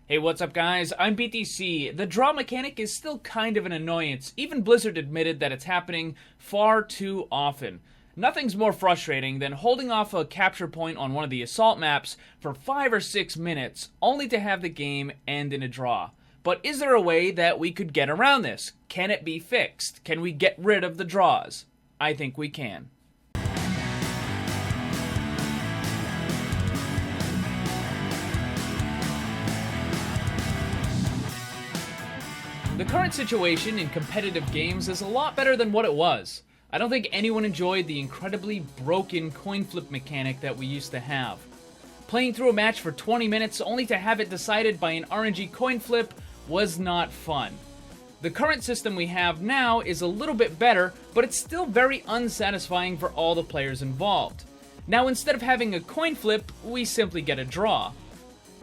Hey, what's up guys? I'm BTC. The draw mechanic is still kind of an annoyance. Even Blizzard admitted that it's happening far too often. Nothing's more frustrating than holding off a capture point on one of the assault maps for 5 or 6 minutes, only to have the game end in a draw. But is there a way that we could get around this? Can it be fixed? Can we get rid of the draws? I think we can. The current situation in competitive games is a lot better than what it was. I don't think anyone enjoyed the incredibly broken coin flip mechanic that we used to have. Playing through a match for 20 minutes only to have it decided by an RNG coin flip was not fun. The current system we have now is a little bit better, but it's still very unsatisfying for all the players involved. Now instead of having a coin flip, we simply get a draw.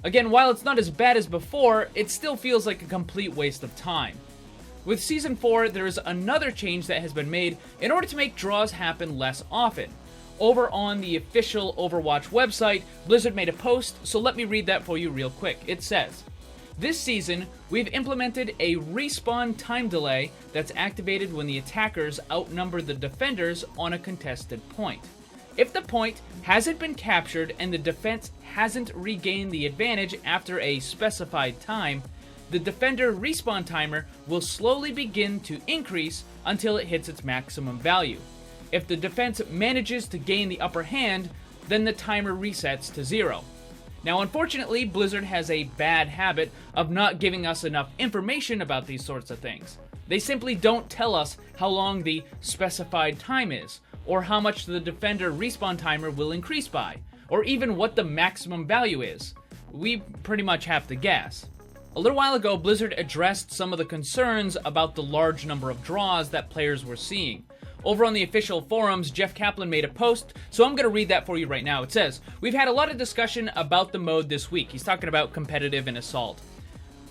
Again, while it's not as bad as before, it still feels like a complete waste of time. With Season 4, there is another change that has been made in order to make draws happen less often. Over on the official Overwatch website, Blizzard made a post, so let me read that for you real quick. It says, "This season, we've implemented a respawn time delay that's activated when the attackers outnumber the defenders on a contested point. If the point hasn't been captured and the defense hasn't regained the advantage after a specified time, the defender respawn timer will slowly begin to increase until it hits its maximum value. If the defense manages to gain the upper hand, then the timer resets to 0. Now, unfortunately, Blizzard has a bad habit of not giving us enough information about these sorts of things. They simply don't tell us how long the specified time is, or how much the defender respawn timer will increase by, or even what the maximum value is. We pretty much have to guess. A little while ago, Blizzard addressed some of the concerns about the large number of draws that players were seeing. Over on the official forums, Jeff Kaplan made a post, so I'm going to read that for you right now. It says, "We've had a lot of discussion about the mode this week." He's talking about competitive and assault.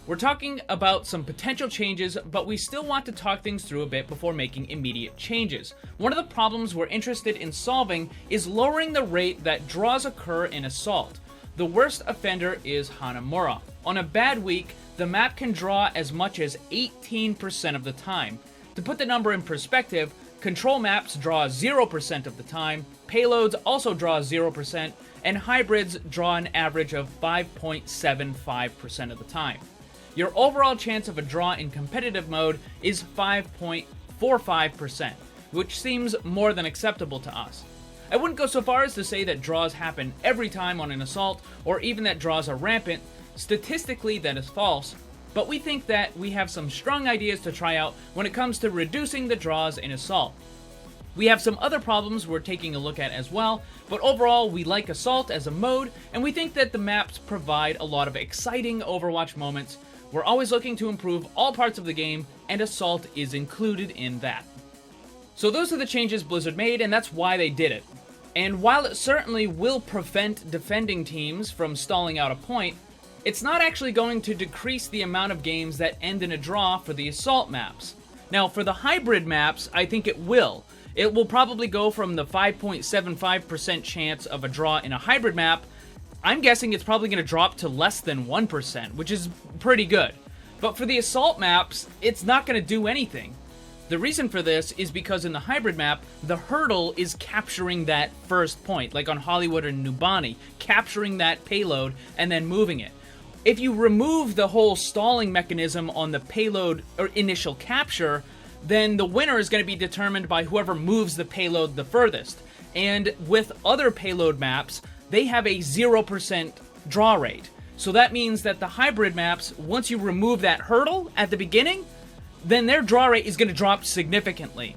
"We're talking about some potential changes, but we still want to talk things through a bit before making immediate changes. One of the problems we're interested in solving is lowering the rate that draws occur in assault. The worst offender is Hanamura. On a bad week, the map can draw as much as 18% of the time. To put the number in perspective, control maps draw 0% of the time, payloads also draw 0%, and hybrids draw an average of 5.75% of the time. Your overall chance of a draw in competitive mode is 5.45%, which seems more than acceptable to us. I wouldn't go so far as to say that draws happen every time on an assault, or even that draws are rampant. Statistically, that is false, but we think that we have some strong ideas to try out when it comes to reducing the draws in assault. We have some other problems we're taking a look at as well, but overall we like assault as a mode, and we think that the maps provide a lot of exciting Overwatch moments. We're always looking to improve all parts of the game, and assault is included in that." So those are the changes Blizzard made, and that's why they did it. And while it certainly will prevent defending teams from stalling out a point, it's not actually going to decrease the amount of games that end in a draw for the assault maps. Now, for the hybrid maps, I think it will. It will probably go from the 5.75% chance of a draw in a hybrid map. I'm guessing it's probably going to drop to less than 1%, which is pretty good. But for the assault maps, it's not going to do anything. The reason for this is because in the hybrid map, the hurdle is capturing that first point, like on Hollywood or Nubani, capturing that payload and then moving it. If you remove the whole stalling mechanism on the payload or initial capture, then the winner is going to be determined by whoever moves the payload the furthest. And with other payload maps, they have a 0% draw rate. So that means that the hybrid maps, once you remove that hurdle at the beginning, then their draw rate is going to drop significantly.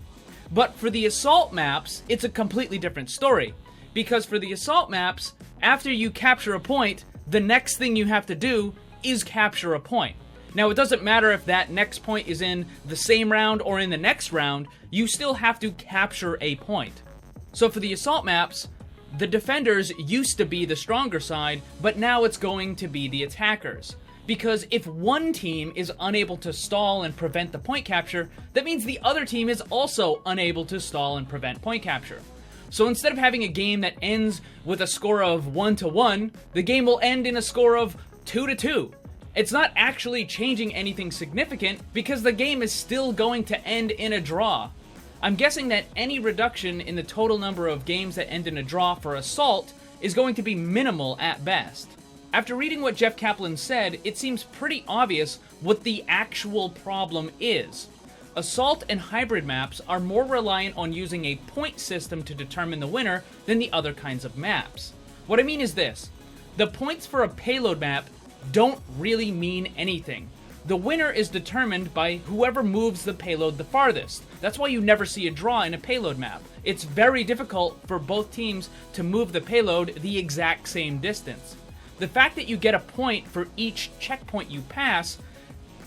But for the assault maps, it's a completely different story. Because for the assault maps, after you capture a point, the next thing you have to do is capture a point. Now, it doesn't matter if that next point is in the same round or in the next round, you still have to capture a point. So for the assault maps, the defenders used to be the stronger side, but now it's going to be the attackers. Because if one team is unable to stall and prevent the point capture, that means the other team is also unable to stall and prevent point capture. So instead of having a game that ends with a score of 1-1, the game will end in a score of 2-2. It's not actually changing anything significant because the game is still going to end in a draw. I'm guessing that any reduction in the total number of games that end in a draw for Assault is going to be minimal at best. After reading what Jeff Kaplan said, it seems pretty obvious what the actual problem is. Assault and hybrid maps are more reliant on using a point system to determine the winner than the other kinds of maps. What I mean is this: the points for a payload map don't really mean anything. The winner is determined by whoever moves the payload the farthest. That's why you never see a draw in a payload map. It's very difficult for both teams to move the payload the exact same distance. The fact that you get a point for each checkpoint you pass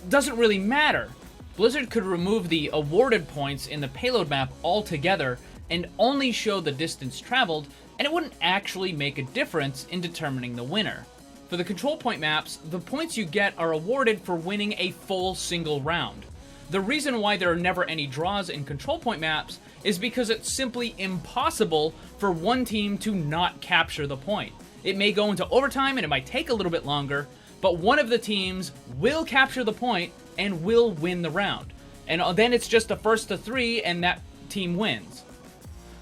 doesn't really matter. Blizzard could remove the awarded points in the payload map altogether and only show the distance traveled, and it wouldn't actually make a difference in determining the winner. For the control point maps, the points you get are awarded for winning a full single round. The reason why there are never any draws in control point maps is because it's simply impossible for one team to not capture the point. It may go into overtime and it might take a little bit longer, but one of the teams will capture the point and will win the round. And then it's just a first to three and that team wins.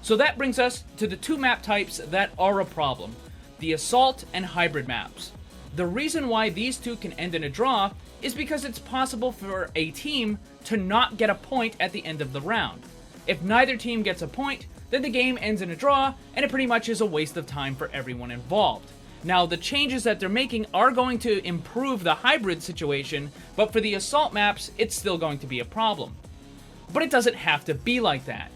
So that brings us to the two map types that are a problem: the Assault and hybrid maps. The reason why these two can end in a draw is because it's possible for a team to not get a point at the end of the round. If neither team gets a point, then the game ends in a draw, and it pretty much is a waste of time for everyone involved. Now, the changes that they're making are going to improve the hybrid situation, but for the Assault maps, it's still going to be a problem. But it doesn't have to be like that.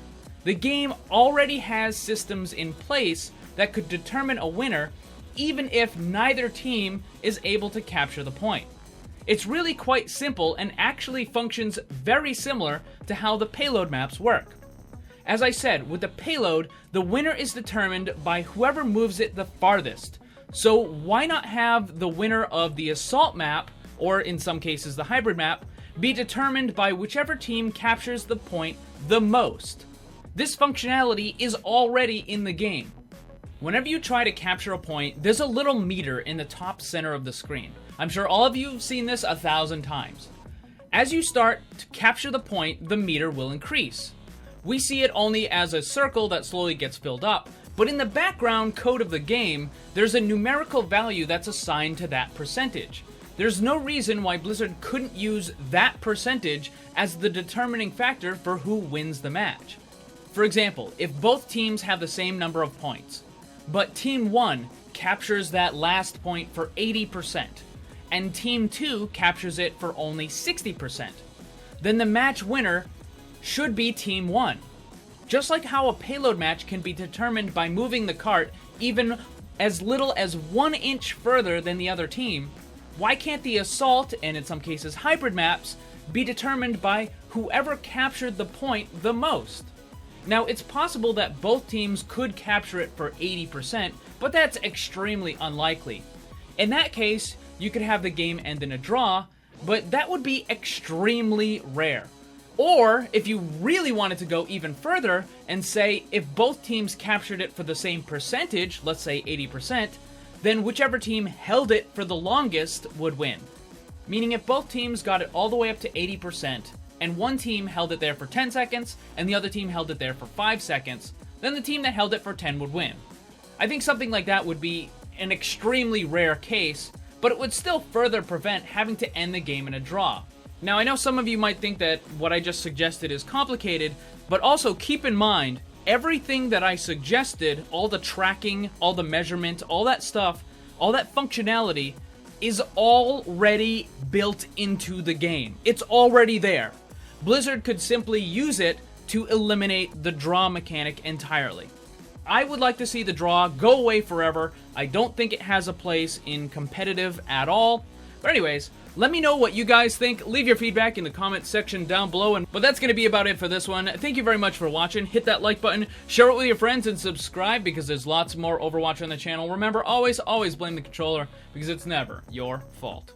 The game already has systems in place that could determine a winner even if neither team is able to capture the point. It's really quite simple and actually functions very similar to how the payload maps work. As I said, with the payload, the winner is determined by whoever moves it the farthest. So why not have the winner of the Assault map, or in some cases the hybrid map, be determined by whichever team captures the point the most? This functionality is already in the game. Whenever you try to capture a point, there's a little meter in the top center of the screen. I'm sure all of you have seen this 1,000 times. As you start to capture the point, the meter will increase. We see it only as a circle that slowly gets filled up, but in the background code of the game, there's a numerical value that's assigned to that percentage. There's no reason why Blizzard couldn't use that percentage as the determining factor for who wins the match. For example, if both teams have the same number of points, but Team 1 captures that last point for 80%, and Team 2 captures it for only 60%, then the match winner should be Team 1. Just like how a payload match can be determined by moving the cart even as little as 1 inch further than the other team, why can't the Assault, and in some cases hybrid maps, be determined by whoever captured the point the most? Now, it's possible that both teams could capture it for 80%, but that's extremely unlikely. In that case, you could have the game end in a draw, but that would be extremely rare. Or, if you really wanted to go even further and say if both teams captured it for the same percentage, let's say 80%, then whichever team held it for the longest would win. Meaning if both teams got it all the way up to 80%, and one team held it there for 10 seconds, and the other team held it there for 5 seconds, then the team that held it for 10 would win. I think something like that would be an extremely rare case, but it would still further prevent having to end the game in a draw. Now, I know some of you might think that what I just suggested is complicated, but also keep in mind, everything that I suggested, all the tracking, all the measurement, all that stuff, all that functionality, is already built into the game. It's already there. Blizzard could simply use it to eliminate the draw mechanic entirely. I would like to see the draw go away forever. I don't think it has a place in competitive at all. But anyways, let me know what you guys think. Leave your feedback in the comments section down below. But that's going to be about it for this one. Thank you very much for watching. Hit that like button, share it with your friends, and subscribe because there's lots more Overwatch on the channel. Remember, always blame the controller because it's never your fault.